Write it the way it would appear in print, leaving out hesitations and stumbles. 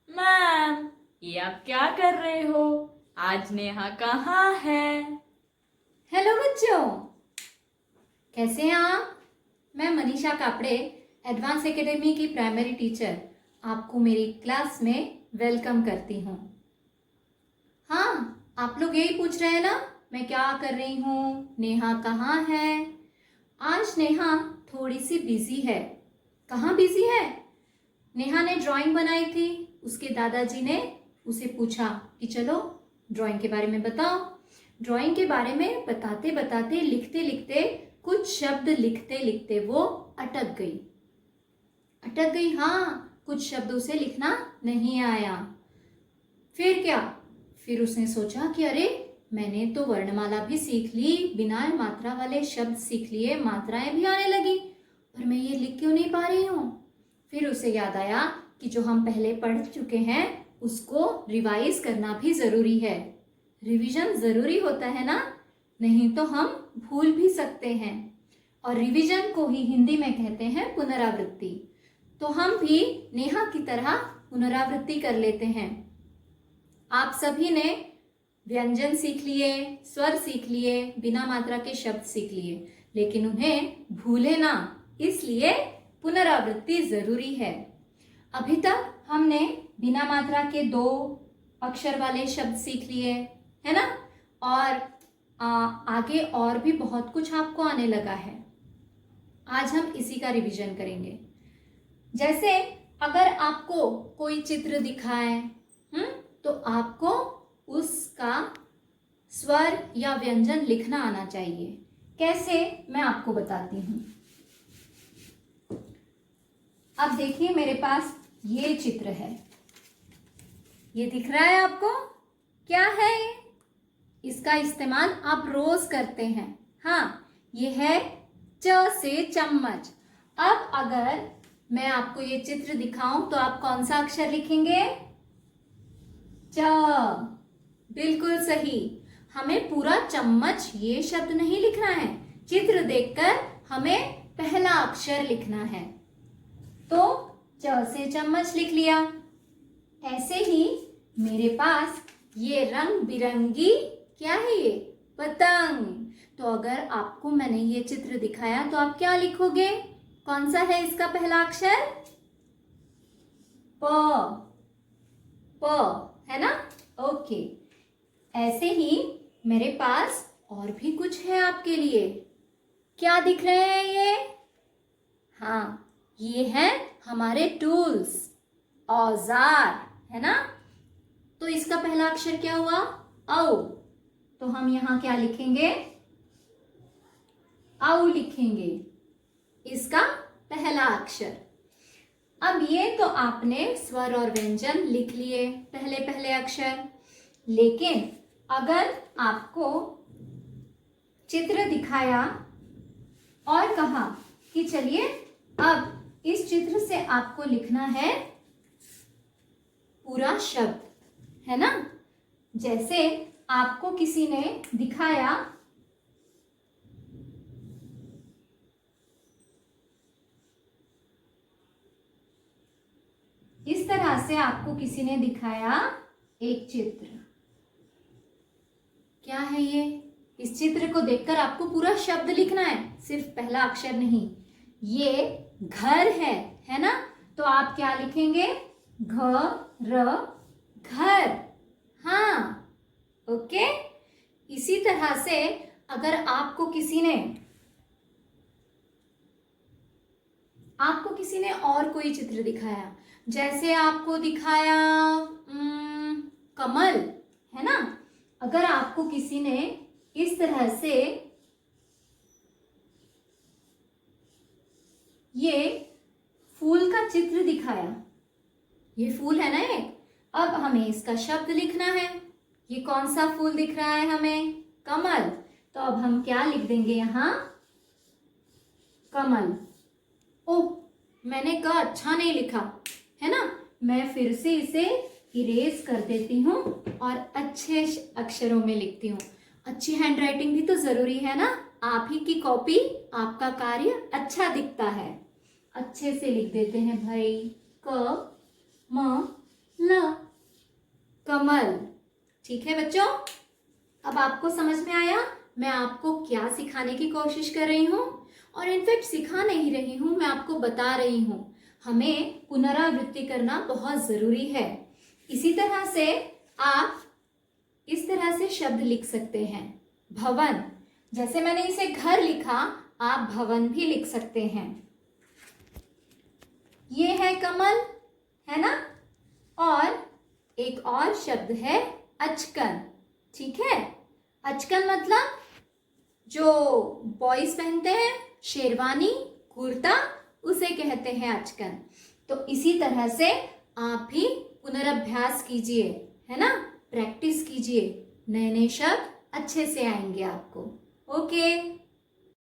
Ma'am, ये आप क्या कर रहे हो? आज नेहा कहाँ है? हेलो बच्चों, कैसे हैं आप? मैं मनीषा कापड़े, एडवांस एकेडमी की प्राइमरी टीचर, आपको मेरी क्लास में वेलकम करती हूँ। हाँ, आप लोग यही पूछ रहे हैं ना, मैं क्या कर रही हूँ, नेहा कहाँ है? आज नेहा थोड़ी सी बिजी है। कहाँ बिजी है? नेहा ने ड्राइंग बनाई थी। उसके दादाजी ने उसे पूछा कि चलो ड्राइंग के बारे में बताओ। ड्राइंग के बारे में बताते बताते, लिखते लिखते, कुछ शब्द लिखते लिखते वो अटक गई। हाँ, कुछ शब्द उसे लिखना नहीं आया। फिर क्या? फिर उसने सोचा कि अरे, मैंने तो वर्णमाला भी सीख ली, बिना मात्रा वाले शब्द सीख लिए, मात्राएं भी आने लगी, पर मैं ये लिख क्यों नहीं पा रही हूँ। फिर उसे याद आया कि जो हम पहले पढ़ चुके हैं उसको रिवाइज करना भी ज़रूरी है। रिवीजन ज़रूरी होता है ना, नहीं तो हम भूल भी सकते हैं। और रिवीजन को ही हिंदी में कहते हैं पुनरावृत्ति। तो हम भी नेहा की तरह पुनरावृत्ति कर लेते हैं। आप सभी ने व्यंजन सीख लिए, स्वर सीख लिए, बिना मात्रा के शब्द सीख लिए, लेकिन उन्हें भूले ना, इसलिए पुनरावृत्ति जरूरी है। अभी तक हमने बिना मात्रा के 2 अक्षर वाले शब्द सीख लिए, है ना? और आगे और भी बहुत कुछ आपको आने लगा है। आज हम इसी का रिवीजन करेंगे। जैसे अगर आपको कोई चित्र दिखाए, तो आपको उसका स्वर या व्यंजन लिखना आना चाहिए। कैसे, मैं आपको बताती हूँ। अब देखिए, मेरे पास ये चित्र है। ये दिख रहा है आपको? क्या है ये? इसका इस्तेमाल आप रोज करते हैं। हाँ, ये है च से चम्मच। अब अगर मैं आपको ये चित्र दिखाऊं तो आप कौन सा अक्षर लिखेंगे? च। बिल्कुल सही। हमें पूरा चम्मच ये शब्द नहीं लिखना है। चित्र देखकर हमें पहला अक्षर लिखना है। तो च से चम्मच लिख लिया। ऐसे ही मेरे पास ये रंग बिरंगी, क्या है ये? पतंग। तो अगर आपको मैंने ये चित्र दिखाया तो आप क्या लिखोगे? कौन सा है इसका पहला अक्षर? प। प है ना? ओके। ऐसे ही मेरे पास और भी कुछ है आपके लिए। क्या दिख रहे हैं ये? हाँ, ये हैं हमारे टूल्स, औजार, है ना? तो इसका पहला अक्षर क्या हुआ? औ। तो हम यहाँ क्या लिखेंगे? औ लिखेंगे, इसका पहला अक्षर। अब ये तो आपने स्वर और व्यंजन लिख लिए, पहले पहले अक्षर। लेकिन अगर आपको चित्र दिखाया और कहा कि चलिए अब इस चित्र से आपको लिखना है पूरा शब्द, है ना? जैसे आपको किसी ने दिखाया इस तरह से, आपको किसी ने दिखाया एक चित्र। क्या है ये? इस चित्र को देखकर आपको पूरा शब्द लिखना है, सिर्फ पहला अक्षर नहीं। ये घर है ना? तो आप क्या लिखेंगे? घ र, घर। हाँ, ओके। इसी तरह से अगर आपको किसी ने और कोई चित्र दिखाया, जैसे आपको दिखाया कमल, है ना? अगर आपको किसी ने इस तरह से ये फूल का चित्र दिखाया, ये फूल है ना एक, अब हमें इसका शब्द लिखना है। ये कौन सा फूल दिख रहा है हमें? कमल। तो अब हम क्या लिख देंगे यहाँ? कमल। ओह, मैंने कहा अच्छा नहीं लिखा, है ना? मैं फिर से इसे इरेज कर देती हूँ और अच्छे अक्षरों में लिखती हूँ। अच्छी हैंडराइटिंग भी तो जरूरी है ना? आप ही की कॉपी, आपका कार्य अच्छा दिखता है। अच्छे से लिख देते हैं भाई। क म ल। कमल। ठीक है बच्चों, अब आपको समझ में आया मैं आपको क्या सिखाने की कोशिश कर रही हूँ, और इनफैक्ट सिखा नहीं रही हूँ, मैं आपको बता रही हूँ। हमें पुनरावृत्ति करना बहुत ज़रूरी है। इसी तरह से आप इस तरह से शब्द लिख सकते हैं। भवन, जैसे मैंने इसे घर लिखा, आप भवन भी लिख सकते हैं। ये है कमल, है ना। और एक और शब्द है अचकन। ठीक है, अचकन मतलब जो बॉयज पहनते हैं, शेरवानी, कुर्ता, उसे कहते हैं अचकन। तो इसी तरह से आप भी पुनरअभ्यास कीजिए, है ना, प्रैक्टिस कीजिए, नए नए शब्द अच्छे से आएंगे आपको। ओके।